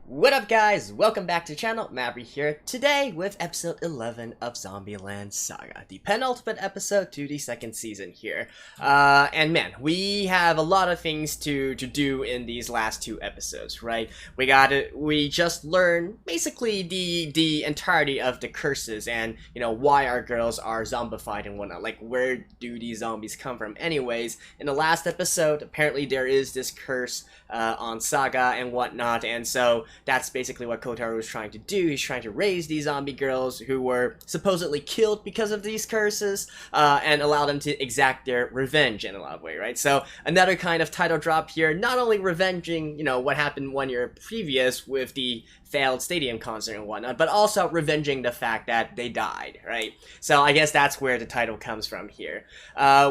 What up guys, welcome back to the channel, Mabry here, today with episode 11 of Zombieland Saga, the penultimate episode to the second season here. And man, we have a lot of things to do in these last two episodes, right? We just learned basically the entirety of the curses and, you know, why our girls are zombified and whatnot, like where do these zombies come from anyways. In the last episode, apparently there is this curse on Saga and whatnot, and so that's basically what Kotaro was trying to do. He's trying to raise these zombie girls who were supposedly killed because of these curses, and allow them to exact their revenge in a lot of ways, right? So another kind of title drop here, not only revenging, you know, what happened 1 year previous with the failed stadium concert and whatnot, but also revenging the fact that they died, right? So I guess that's where the title comes from here.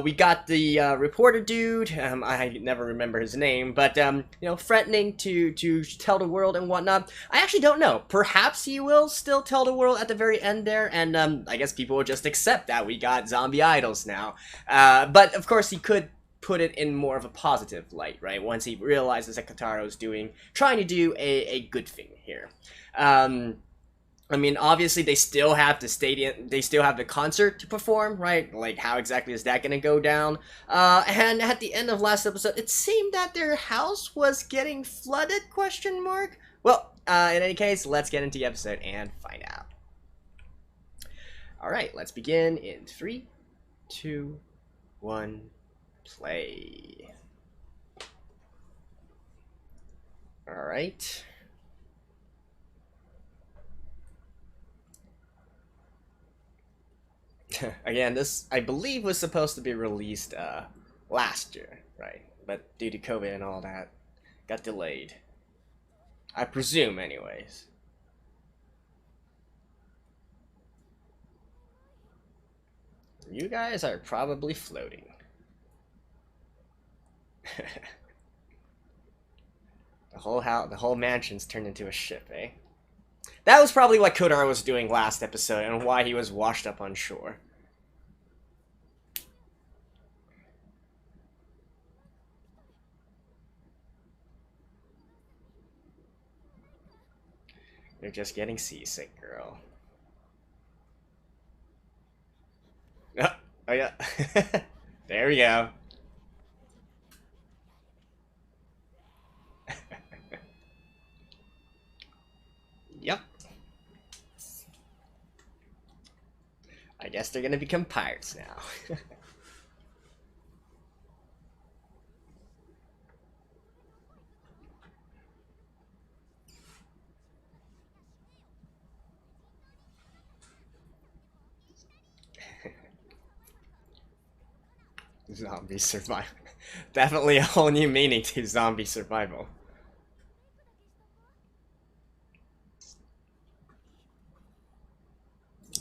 We got the reporter dude, I never remember his name, but you know, threatening to tell the world and whatnot. I actually don't know. Perhaps he will still tell the world at the very end there, and I guess people will just accept that we got zombie idols now. But of course he could put it in more of a positive light, right? Once he realizes that Kotaro's trying to do a good thing here. I mean, obviously they still have the stadium, they still have the concert to perform, right? Like, how exactly is that gonna go down? And at the end of last episode, it seemed that their house was getting flooded, question mark? Well, in any case, let's get into the episode and find out. Alright, let's begin in 3, 2, 1, play. Alright. Again, this, I believe, was supposed to be released last year, right? But due to COVID and all that, got delayed. I presume, anyways. You guys are probably floating. The whole mansion's turned into a ship, eh? That was probably what Kotaro was doing last episode and why he was washed up on shore. You're just getting seasick, girl. Oh yeah. There we go. Yep. I guess they're gonna become pirates now. Zombie survival. Definitely a whole new meaning to zombie survival.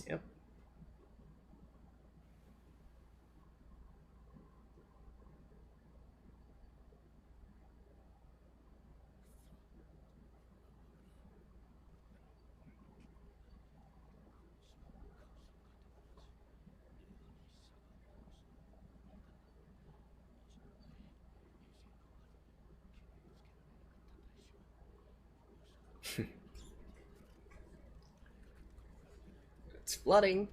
Yep. It's flooding.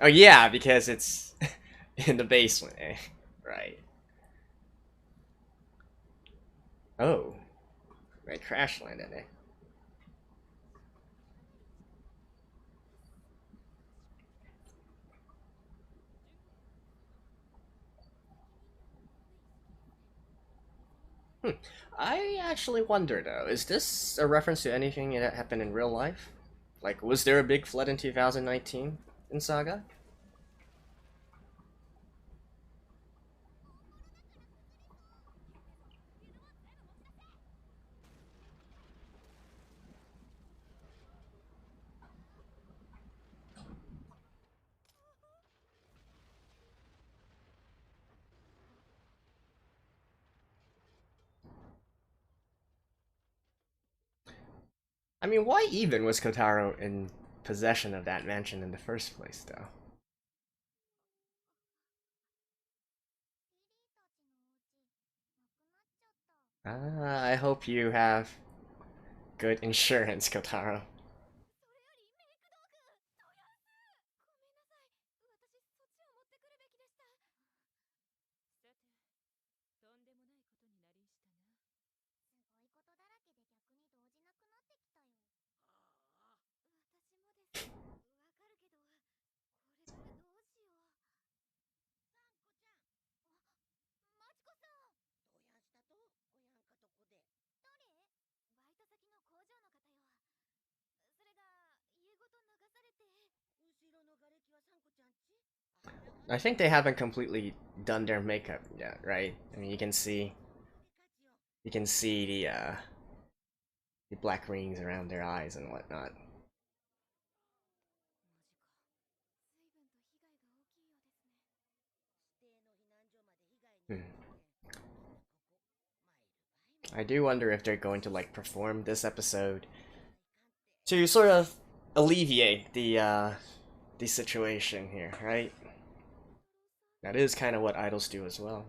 Oh yeah, because it's in the basement, eh? Right. Oh. They crash landed, eh? I actually wonder though, is this a reference to anything that happened in real life? Like, was there a big flood in 2019 in Saga? I mean, why even was Kotaro in possession of that mansion in the first place, though? Ah, I hope you have good insurance, Kotaro. I think they haven't completely done their makeup yet, right? I mean, you can see the black rings around their eyes and whatnot. Hmm. I do wonder if they're going to like perform this episode to sort of alleviate the situation here, right? That is kind of what idols do as well.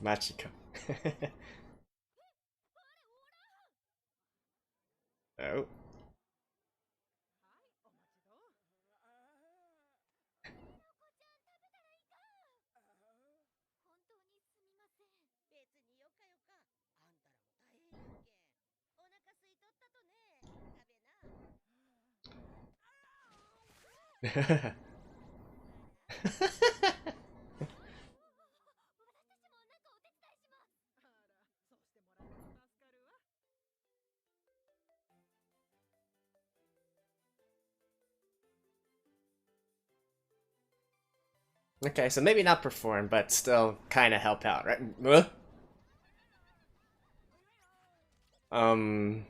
Machiko. Oh. Okay, so maybe not perform, but still kind of help out, right? Um.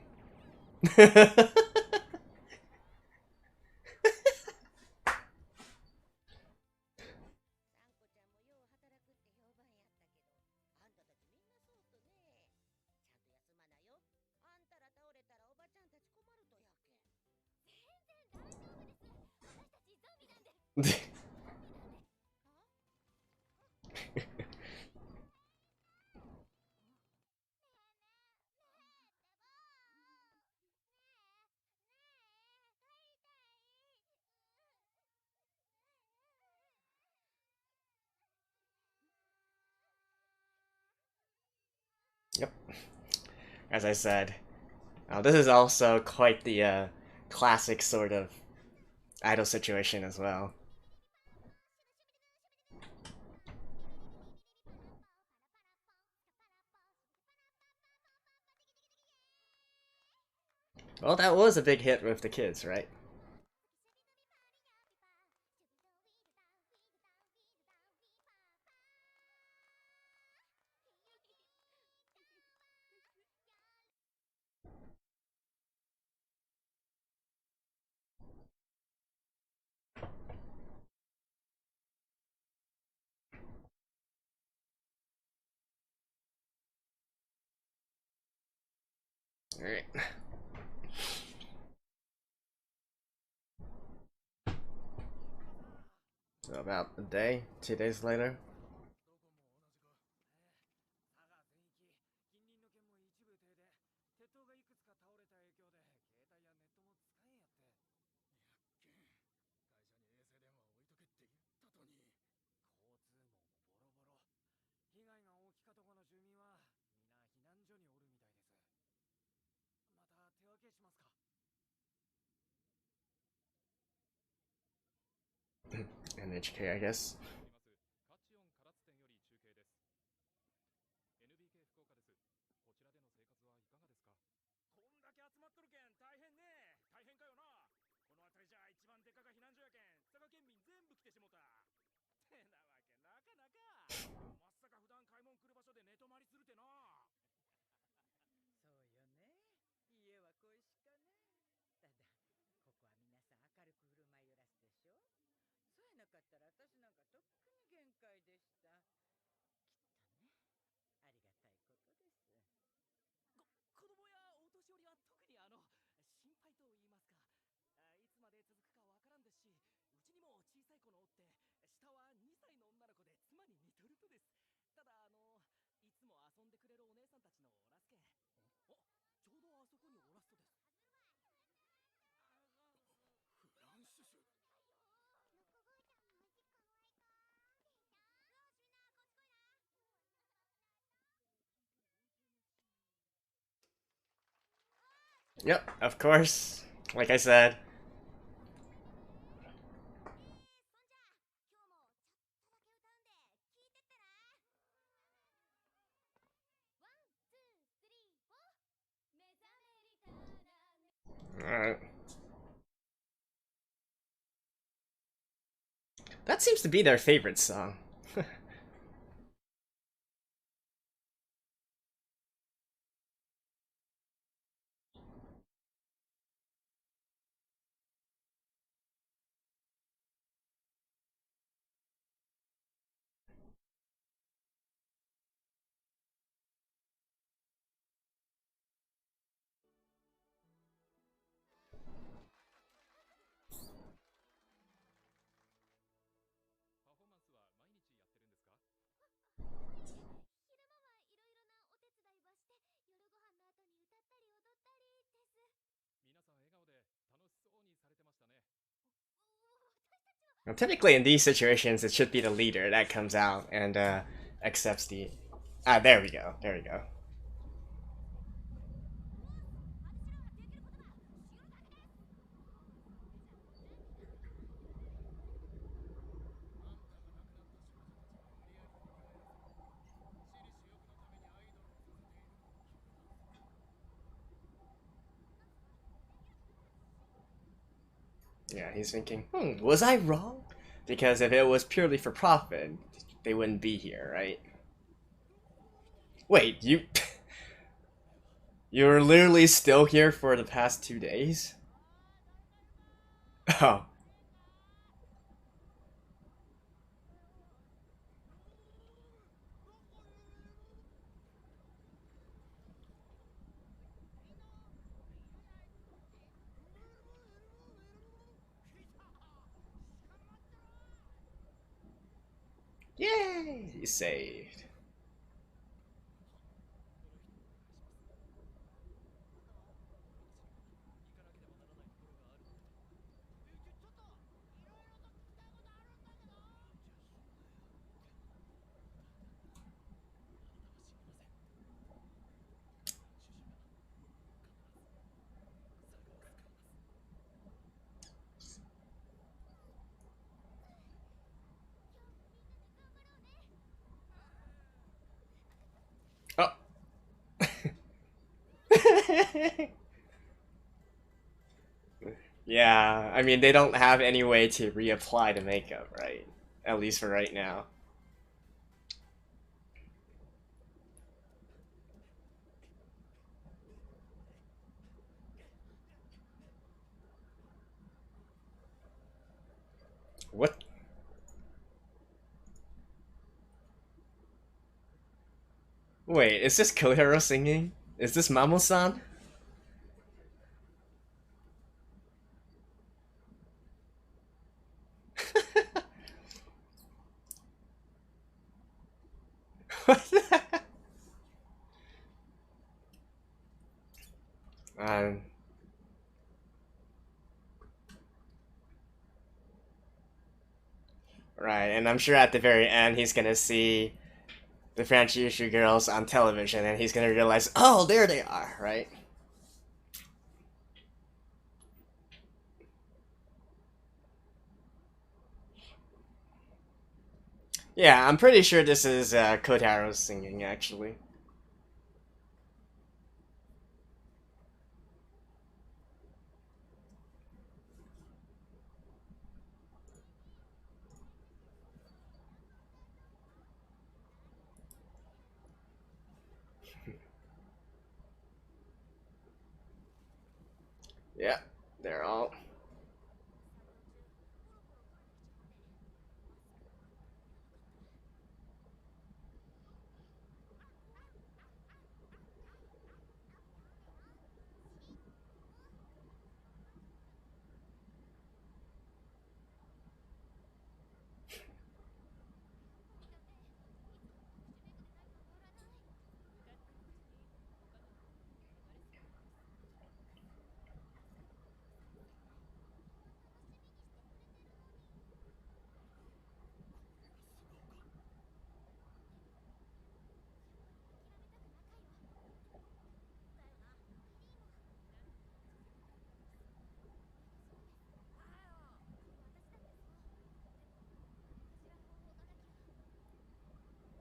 Yep. As I said, this is also quite the classic sort of idol situation as well. Well, that was a big hit with the kids, right? Alright. So about a day, 2 days later. NHK, I guess. Yep, of course. Like I said. Alright. That seems to be their favorite song. Well, typically in these situations, it should be the leader that comes out and accepts the. Ah, there we go. There we go. Yeah, he's thinking, was I wrong? Because if it was purely for profit, they wouldn't be here, right? Wait, you. You were literally still here for the past 2 days? Oh. Yay! You saved. Oh. Yeah, I mean, they don't have any way to reapply the makeup, right? At least for right now. What? Wait, is this Kohiro singing? Is this Mamo-san? What the- um, right, and I'm sure at the very end he's gonna see the Franchise girls on television and he's gonna realize, oh, there they are, right? Yeah, I'm pretty sure this is Kotaro singing, actually. Yeah, they're all.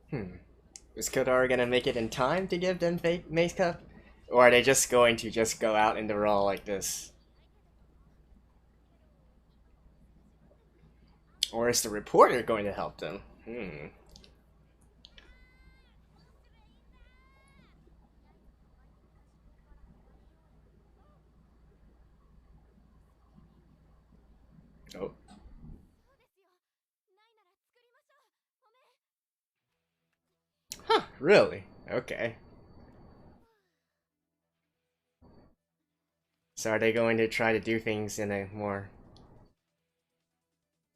Hmm. Is Kodara gonna make it in time to give them fake makeup? Or are they just going to just go out in the raw like this? Or is the reporter going to help them? Hmm. Oh. Huh, really? Okay. So are they going to try to do things in a more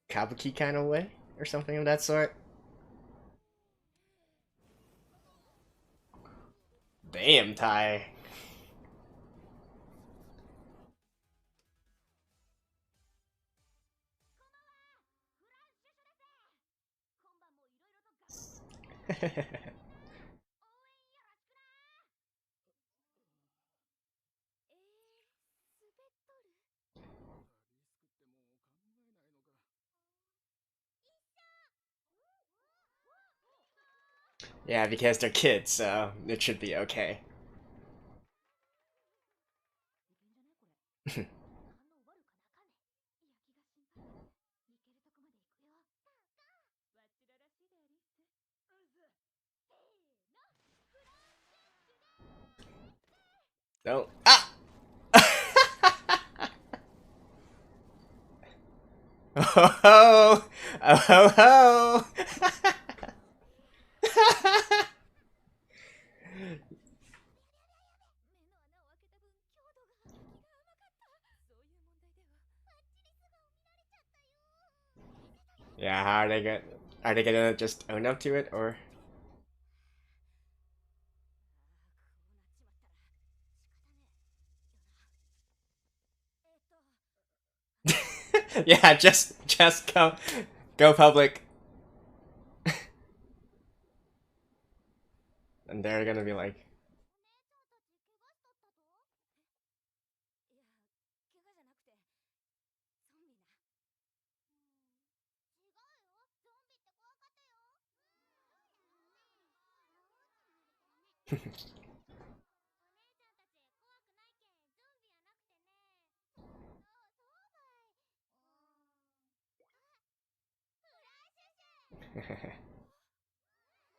kabuki kind of way? Or something of that sort? Damn, Tai. Yeah, because they're kids, so it should be okay. Don't. Ah! Oh ho! Oh ho ho! Yeah, how are they gonna? Are they gonna just own up to it, or? Yeah, just go public, and they're gonna be like,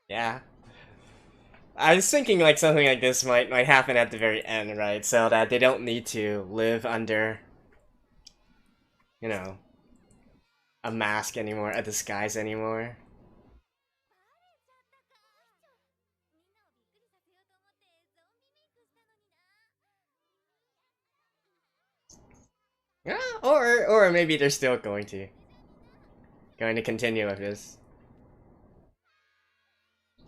yeah. I was thinking like something like this might happen at the very end, right? So that they don't need to live under, you know, a mask anymore, a disguise anymore. Yeah, or maybe they're still going to continue with this.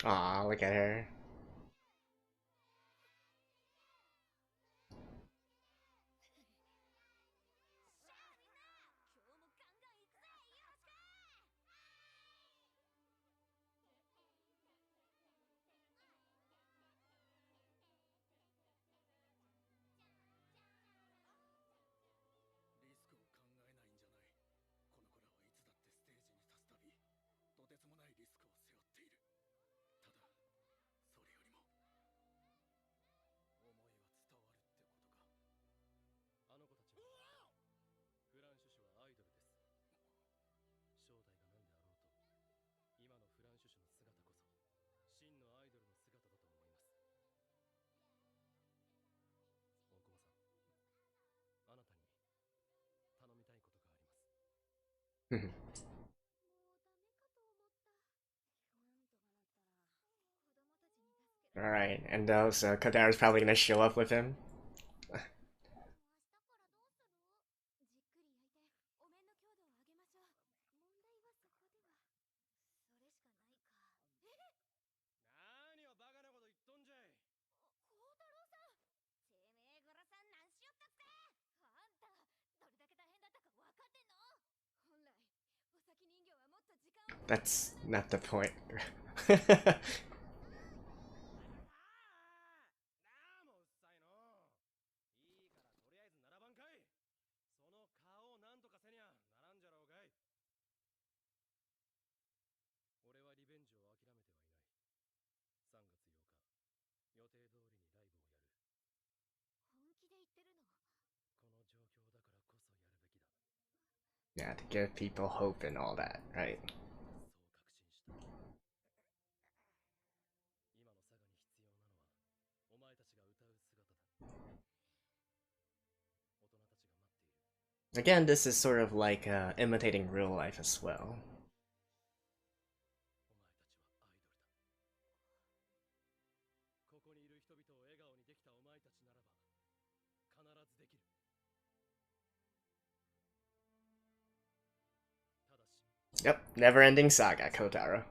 Aw, look at her. Alright, and so Kotaro's probably gonna show up with him. That's not the point. Yeah, to give people hope and all that, right? Again, this is sort of like imitating real life as well. Yep, never-ending saga, Kotaro.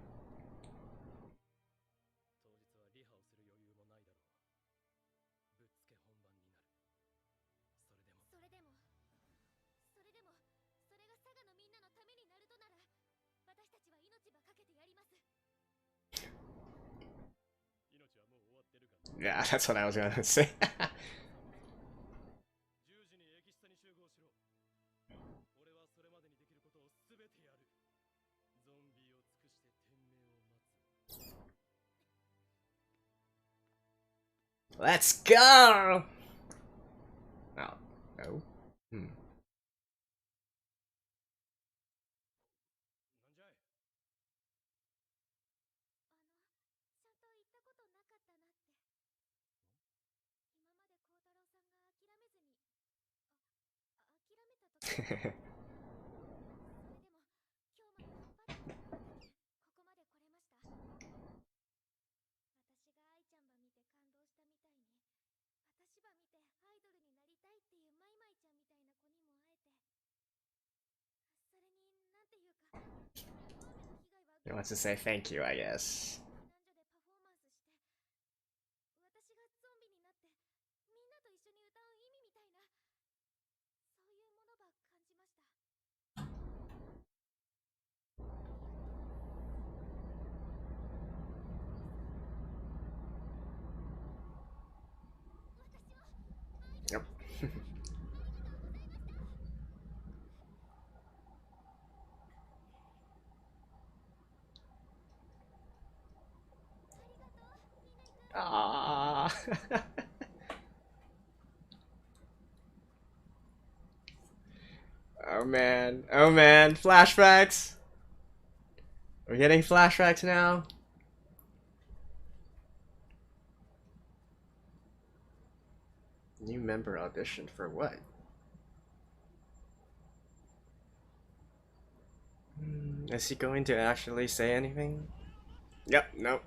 Yeah, that's what I was gonna say. Let's go! Oh, no. He wants to say thank you, I guess. Yep. Aww. Oh man. Oh man. Flashbacks. We're getting flashbacks now. New member audition for what? Is he going to actually say anything? Yep, nope.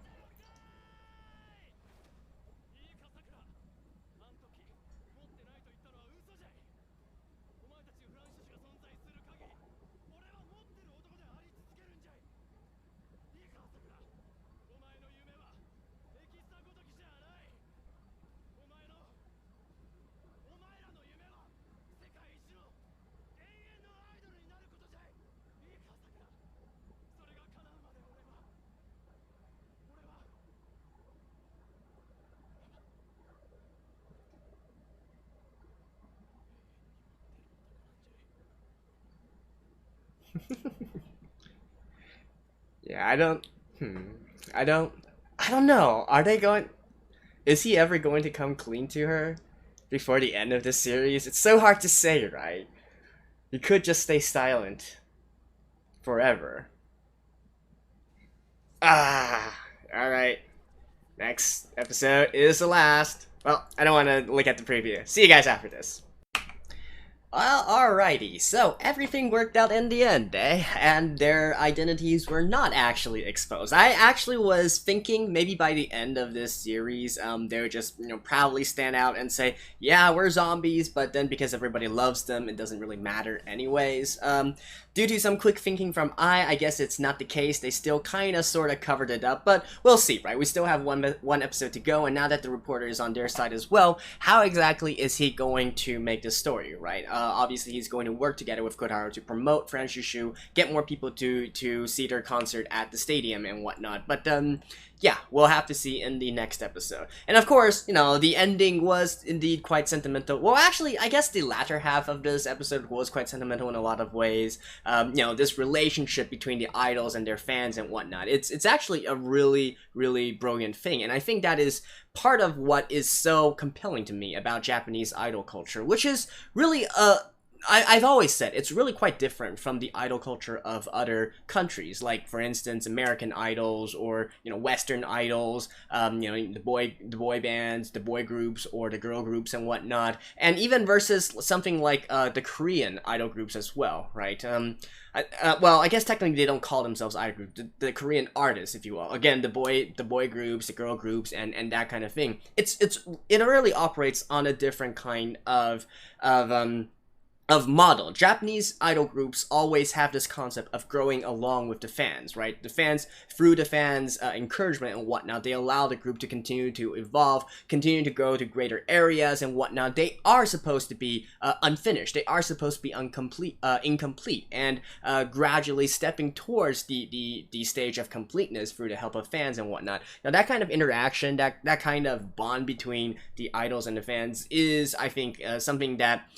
Yeah, I don't. I don't know. Are they going? Is he ever going to come clean to her before the end of this series? It's so hard to say, right? He could just stay silent forever. Ah, all right. Next episode is the last. Well, I don't want to look at the preview. See you guys after this. Well, alrighty, so everything worked out in the end, eh? And their identities were not actually exposed. I actually was thinking maybe by the end of this series, they would just, proudly stand out and say, yeah, we're zombies, but then because everybody loves them, it doesn't really matter anyways. Due to some quick thinking from I guess it's not the case. They still kinda sorta covered it up, but we'll see, right? We still have one episode to go, and now that the reporter is on their side as well, how exactly is he going to make this story, right? Obviously he's going to work together with Kotaro to promote Franchushu, get more people to see their concert at the stadium and whatnot, but yeah, we'll have to see in the next episode. And of course, the ending was indeed quite sentimental. Well, actually, I guess the latter half of this episode was quite sentimental in a lot of ways. This relationship between the idols and their fans and whatnot. It's actually a really, really brilliant thing. And I think that is part of what is so compelling to me about Japanese idol culture, which is really I've always said it's really quite different from the idol culture of other countries, like for instance American idols or Western idols, the boy bands, the boy groups or the girl groups and whatnot, and even versus something like the Korean idol groups as well, right? Well, I guess technically they don't call themselves idol groups, the Korean artists, if you will. Again, the boy groups, the girl groups, and that kind of thing. It really operates on a different kind of model. Japanese idol groups always have this concept of growing along with the fans, right? The fans, through the fans' encouragement and whatnot, they allow the group to continue to evolve, continue to go to greater areas and whatnot. They are supposed to be unfinished. They are supposed to be incomplete, and gradually stepping towards the stage of completeness through the help of fans and whatnot. Now, that kind of interaction, that kind of bond between the idols and the fans is, I think, something that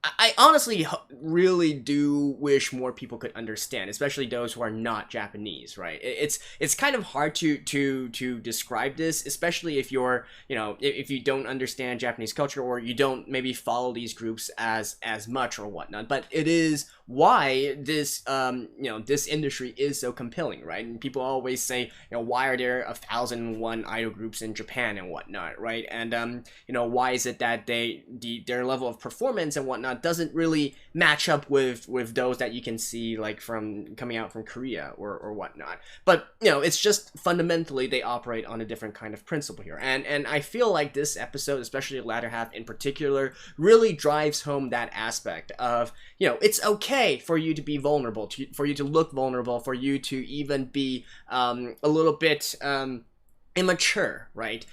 I honestly really do wish more people could understand, especially those who are not Japanese, right? It's kind of hard to describe this, especially if you're, if you don't understand Japanese culture or you don't maybe follow these groups as much or whatnot. But it is why this this industry is so compelling, right? And people always say, why are there 1,001 idol groups in Japan and whatnot, right? And why is it that their level of performance and whatnot doesn't really match up with those that you can see like from coming out from Korea or whatnot. But it's just fundamentally they operate on a different kind of principle here, and I feel like this episode, especially the latter half in particular, really drives home that aspect of it's okay for you to be vulnerable, for you to look vulnerable, for you to even be a little bit immature, right,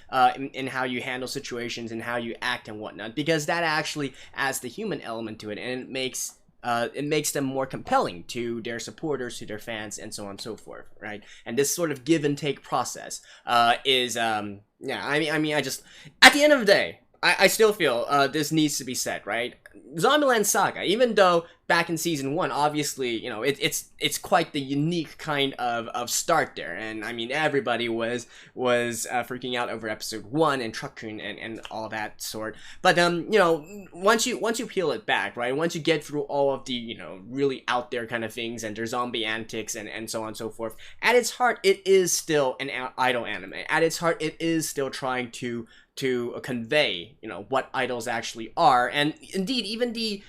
in how you handle situations and how you act and whatnot, because that actually adds the human element to it, and it makes them more compelling to their supporters, to their fans, and so on and so forth, right? And this sort of give and take process is yeah, I mean I just, at the end of the day, I still feel this needs to be said, right? Zombieland Saga, even though back in season 1, obviously, it's quite the unique kind of start there, and I mean everybody was freaking out over episode 1 and Truckun and all that sort. But once you peel it back, right? Once you get through all of the really out there kind of things and their zombie antics and so on and so forth, at its heart, it is still an idol anime. At its heart, it is still trying to convey what idols actually are, and indeed even the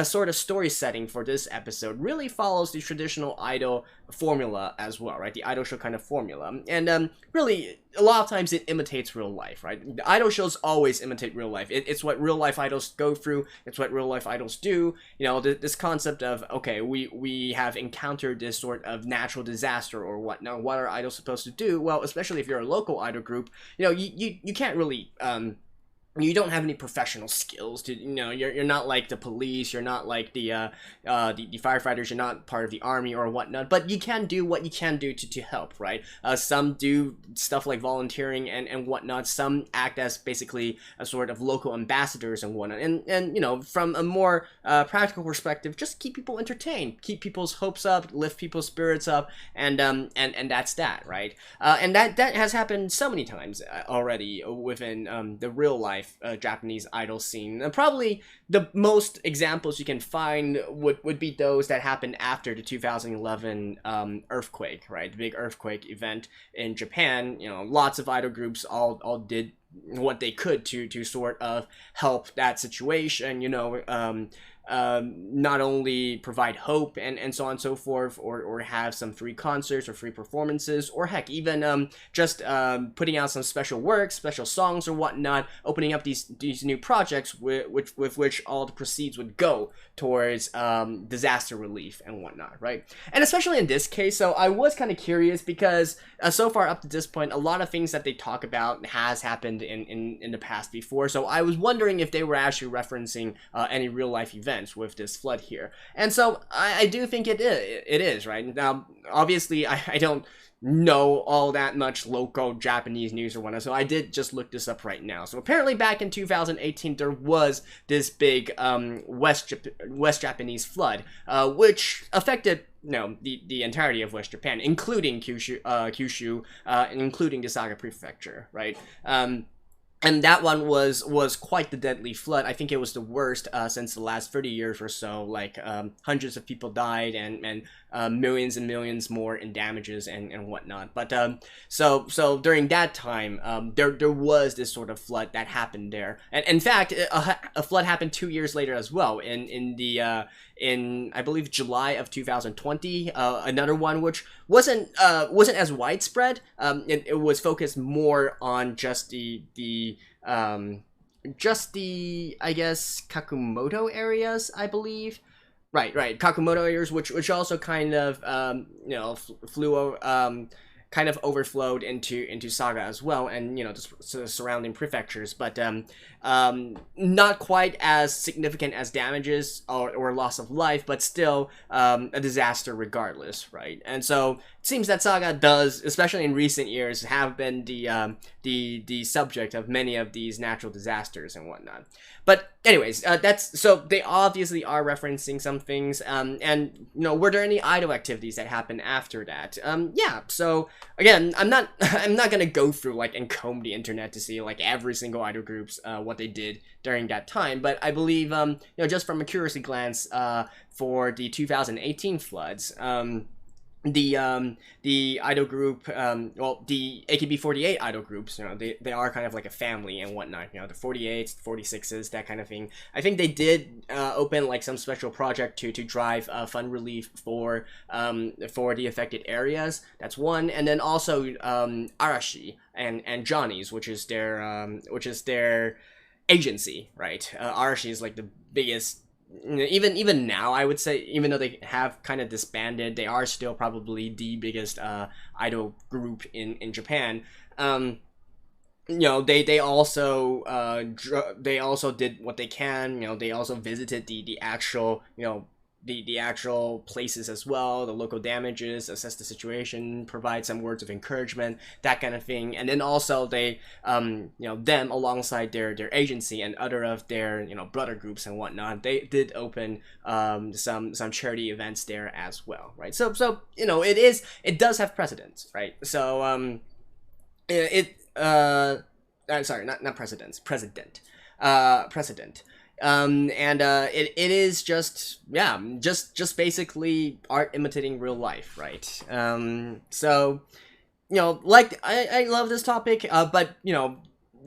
sort of story setting for this episode really follows the traditional idol formula as well, right? The idol show kind of formula, and really a lot of times it imitates real life, right? The idol shows always imitate real life. It's what real life idols go through. It's what real life idols do. This concept of, okay, we have encountered this sort of natural disaster or whatnot. What are idols supposed to do? Well, especially if you're a local idol group, you can't really you don't have any professional skills to, you're not like the police, you're not like the firefighters, you're not part of the army or whatnot, but you can do what you can do to help, right? Some do stuff like volunteering and whatnot. Some act as basically a sort of local ambassadors and whatnot, and from a more practical perspective, just keep people entertained, keep people's hopes up, lift people's spirits up, and that's that, right? And that has happened so many times already within the real life Japanese idol scene. And probably the most examples you can find would be those that happened after the 2011 earthquake, right? The big earthquake event in Japan. Lots of idol groups all did what they could to sort of help that situation, not only provide hope and so on and so forth, or have some free concerts or free performances, or heck, even just putting out some special works, special songs or whatnot, opening up these new projects with which all the proceeds would go towards disaster relief and whatnot, right? And especially in this case, so I was kind of curious because so far up to this point, a lot of things that they talk about has happened in the past before, so I was wondering if they were actually referencing any real life events with this flood here. And so I do think it is, right? Now, obviously, I don't know all that much local Japanese news or whatnot, so I did just look this up right now. So apparently back in 2018, there was this big West Japanese flood, which affected the entirety of West Japan, including Kyushu, including the Saga Prefecture, right? And that one was quite the deadly flood. I think it was the worst since the last 30 years or so. Like hundreds of people died and millions and millions more in damages and whatnot. But so during that time, there was this sort of flood that happened there. And in fact, a flood happened 2 years later as well. In I believe July of 2020, another one which wasn't as widespread. It was focused more on just the I guess Kakumoto areas, I believe. Right, Kakumoto areas, which also kind of kind of overflowed into Saga as well, and the surrounding prefectures, but not quite as significant as damages or loss of life, but still a disaster regardless, right? And so it seems that Saga does, especially in recent years, have been the subject of many of these natural disasters and whatnot. But anyways, so they obviously are referencing some things, and were there any idol activities that happened after that? Yeah. So again, I'm not gonna go through and comb the internet to see every single idol groups what they did during that time, but I believe just from a curiosity glance for the 2018 floods, the idol group, the AKB48 idol groups, they are kind of like a family and whatnot, the 48s, 46s, that kind of thing. I think they did open some special project to drive fund relief for the affected areas. That's one. And then also Arashi and Johnny's, which is their agency, right? Arashi is the biggest. Even now, I would say, even though they have kind of disbanded, they are still probably the biggest idol group in Japan. They also did what they can. They also visited the actual the actual places as well, the local damages, assess the situation, provide some words of encouragement, that kind of thing. And then also they them alongside their agency and other of their brother groups and whatnot, they did open some charity events there as well, right? So it does have precedence, right? So sorry, not precedence, precedent. It is just basically art imitating real life, right? So I love this topic, but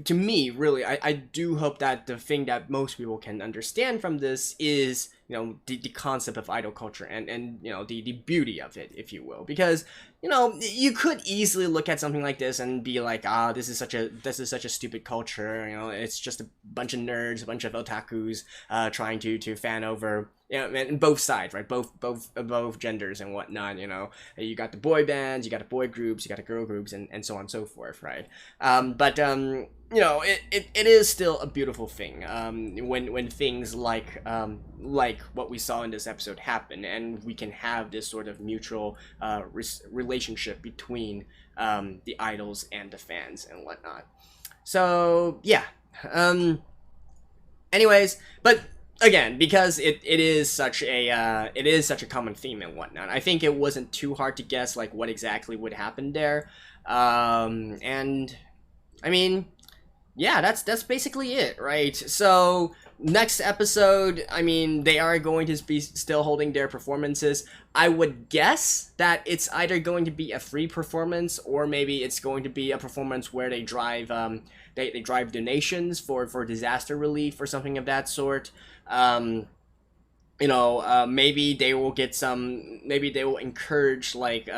to me, really, I do hope that the thing that most people can understand from this is the concept of idol culture and the beauty of it, if you will, because you could easily look at something like this and be like, this is such a stupid culture, it's just a bunch of nerds, a bunch of otakus trying to fan over and both sides, right? Both genders and whatnot. You got the boy bands, you got the boy groups, you got the girl groups, and so on and so forth, right? But it is still a beautiful thing when things like what we saw in this episode happen, and we can have this sort of mutual relationship between the idols and the fans and whatnot. So yeah. Anyways, but again, because it is such a common theme and whatnot, I think it wasn't too hard to guess what exactly would happen there. And I mean, yeah, that's basically it, right? So next episode, I mean, they are going to be still holding their performances. I would guess that it's either going to be a free performance, or maybe it's going to be a performance where they drive they drive donations for disaster relief or something of that sort. Maybe they will get some, maybe they will encourage, like,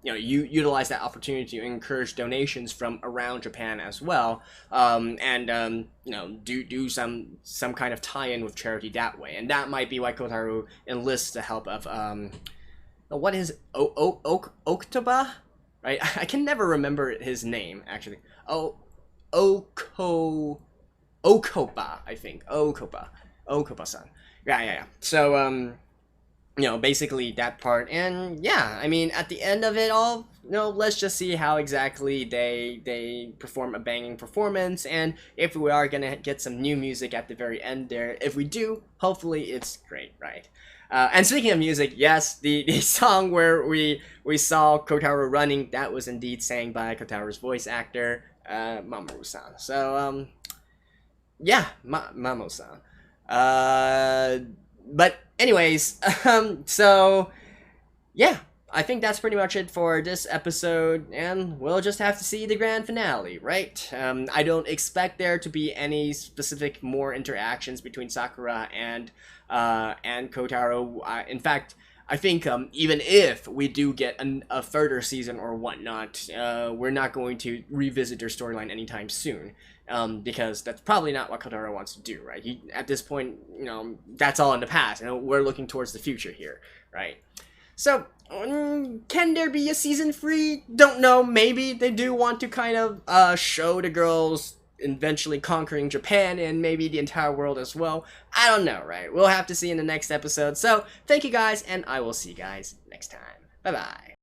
utilize that opportunity to encourage donations from around Japan as well, do some kind of tie-in with charity that way. And that might be why Kotaro enlists the help of, what is Oktoba? Right? I can never remember his name, actually. Okoba, I think. Okoba-san. Yeah. So, basically that part. And yeah, I mean, at the end of it all, let's just see how exactly they perform a banging performance, and if we are gonna get some new music at the very end there. If we do, hopefully it's great, right? And speaking of music, yes, the song where we saw Kotaro running, that was indeed sang by Kotaro's voice actor, Mamoru-san. So, yeah, Mamo-san. But anyways, so yeah, I think that's pretty much it for this episode, and we'll just have to see the grand finale, right? I don't expect there to be any specific more interactions between Sakura and Kotaro. In fact, I think even if we do get a further season or whatnot, we're not going to revisit their storyline anytime soon. Because that's probably not what Kotaro wants to do, right? At this point, that's all in the past, and we're looking towards the future here, right? So, can there be a season 3? Don't know. Maybe they do want to kind of show the girls eventually conquering Japan and maybe the entire world as well. I don't know, right? We'll have to see in the next episode. So, thank you guys, and I will see you guys next time. Bye-bye.